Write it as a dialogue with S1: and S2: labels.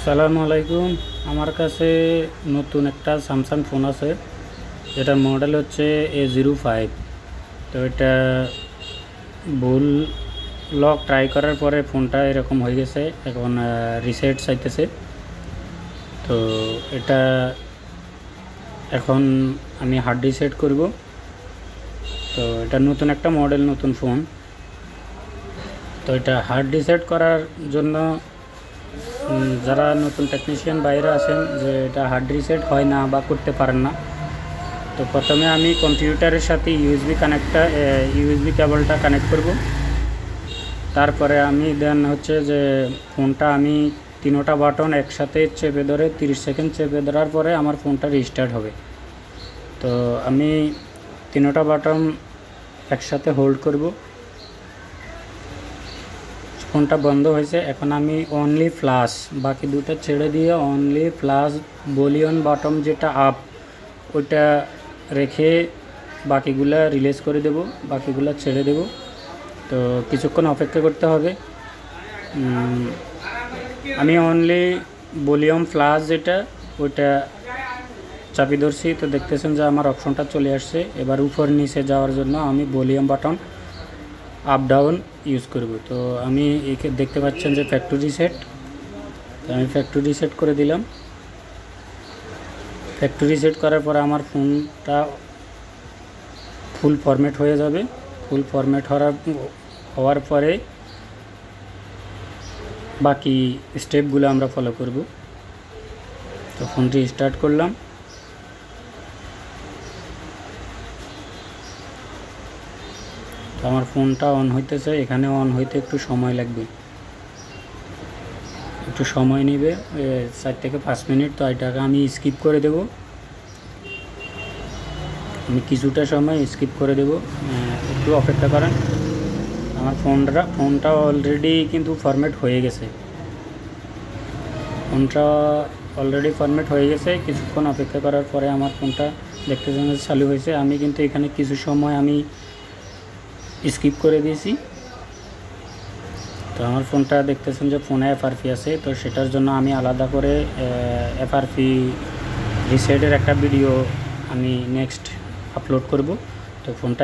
S1: আসসালামু আলাইকুম। আমার কাছে নতুন একটা স্যামসাং ফোন আছে, যেটার মডেল হচ্ছে A05। তো এটা ভুল লক ট্রাই করার পরে ফোনটা এরকম হয়ে গেছে, এখন রিসেট চাইতেছে। তো এটা এখন আমি হার্ড রিসেট করব। তো এটা নতুন একটা মডেল, নতুন ফোন। তো এটা হার্ড রিসেট করার জন্য যারা নতুন টেকনিশিয়ান বাইরে আছেন যে এটা হার্ড রিসেট হয় না বা করতে পারেন না, তো প্রথমে আমি কম্পিউটারের সাথে ইউএসবি কেবলটা কানেক্ট করব। তারপরে আমি দেন হচ্ছে যে ফোনটা আমি তিনোটা বাটন একসাথে চেপে ধরে 30 সেকেন্ড চেপে ধরার পরে আমার ফোনটা রিস্টার্ট হবে। তো আমি তিনোটা বাটন একসাথে হোল্ড করব। ফোনটা বন্ধ হয়েছে। এখন আমি অনলি ফ্লাশ, বাকি দুটো ছেড়ে দিয়ে অনলি ফ্লাশ ভলিউম বাটন যেটা আপ ওইটা রেখে বাকিগুলা রিলিজ করে দেব, বাকিগুলা ছেড়ে দেব। তো কিছুক্ষণ অপেক্ষা করতে হবে। আমি অনলি ভলিউম ফ্লাশ যেটা ওইটা চাপি ধরছি। তো দেখতেছেন যে আমার অপশনটা চলে আসছে। এবার উপর নিচে যাওয়ার জন্য আমি volume button up down use করব। তো আমি দেখতে পাচ্ছেন যে ফ্যাক্টরি রিসেট। তো আমি ফ্যাক্টরি রিসেট করে দিলাম। ফ্যাক্টরি রিসেট করার পরে আমার ফোনটা ফুল ফরম্যাট হয়ে যাবে। ফুল ফরম্যাট হওয়ার পরে বাকি স্টেপগুলো আমরা ফলো করব। তো ফোনটি স্টার্ট করলাম। তো আমার ফোনটা অন হইতেছে। এখানে অন হইতে একটু সময় লাগবে, একটু সময় নেবে, 4 থেকে 5 মিনিট। তো এটাকে আমি স্কিপ করে দেব। আমি কিছুটা সময় স্কিপ করে দেব, একটু অপেক্ষা করেন। আমার ফোনটা অলরেডি কিন্তু ফরম্যাট হয়ে গেছে। ফোনটা অলরেডি ফরম্যাট হয়ে গেছে। কিছুক্ষণ অপেক্ষা করার পরে আমার ফোনটা দেখতে চালু হয়েছে। আমি কিন্তু এখানে কিছু সময় আমি স্কিপ করে দিয়েছি। তো আমার ফোনটা দেখতেছেন যে ফোনে এফআরপি আছে। তো সেটার জন্য আমি আলাদা করে এফআরপি রিসেটের একটা ভিডিও আমি নেক্সট আপলোড করব। তো ফোনটা